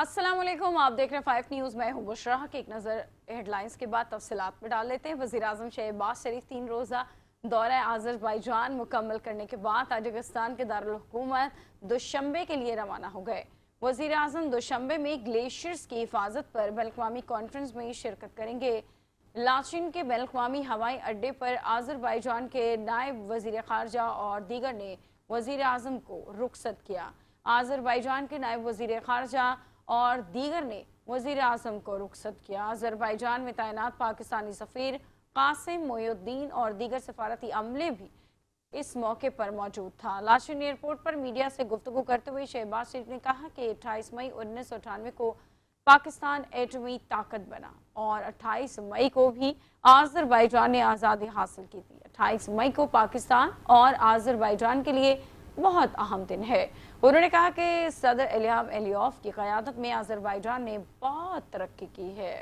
अस्सलाम वालेकुम, आप देख रहे हैं 5 न्यूज़। मैं हूं बुशरा की एक नज़र हेडलाइंस के बाद तफसीलात में डाल लेते हैं। वज़ीर आज़म शहबाज शरीफ 3 रोज़ा दौरा आज़रबाईजान मुकम्मल करने के बाद ताजिकिस्तान के दारुल हुकूमत दुशंबे के लिए रवाना हो गए। वज़ीर आज़म दुशंबे में ग्लेशियर्स की हिफाजत पर बैनुल-अक़वामी कॉन्फ्रेंस में शिरकत करेंगे। लाचिन के बैनुल-अक़वामी हवाई अड्डे पर आज़रबाईजान के नायब वज़ीर ख़ारजा और दीगर ने वज़ीर आज़म को रुखसत किया। आज़रबाईजान के नायब वज़ीर ख़ारजा और दीगर ने वज़ीर आज़म को रुखसत किया। आज़रबाईजान में तैनात पाकिस्तानी सफ़ीर कासिम मोइनुद्दीन और दीगर सफारती अमले भी इस मौके पर मौजूद था। लाचिन एयरपोर्ट पर मीडिया से गुफ्तगू करते हुए शहबाज शरीफ ने कहा कि 28 मई 1998 को पाकिस्तान एटमी ताकत बना और 28 मई को भी आज़रबाईजान ने आज़ादी हासिल की थी। 28 मई को पाकिस्तान और आज़रबाईजान के लिए बहुत अहम दिन है। उन्होंने कहा कि सदर इल्हाम अलीयव की क़यादत में आज़रबाईजान ने बहुत तरक्की की है।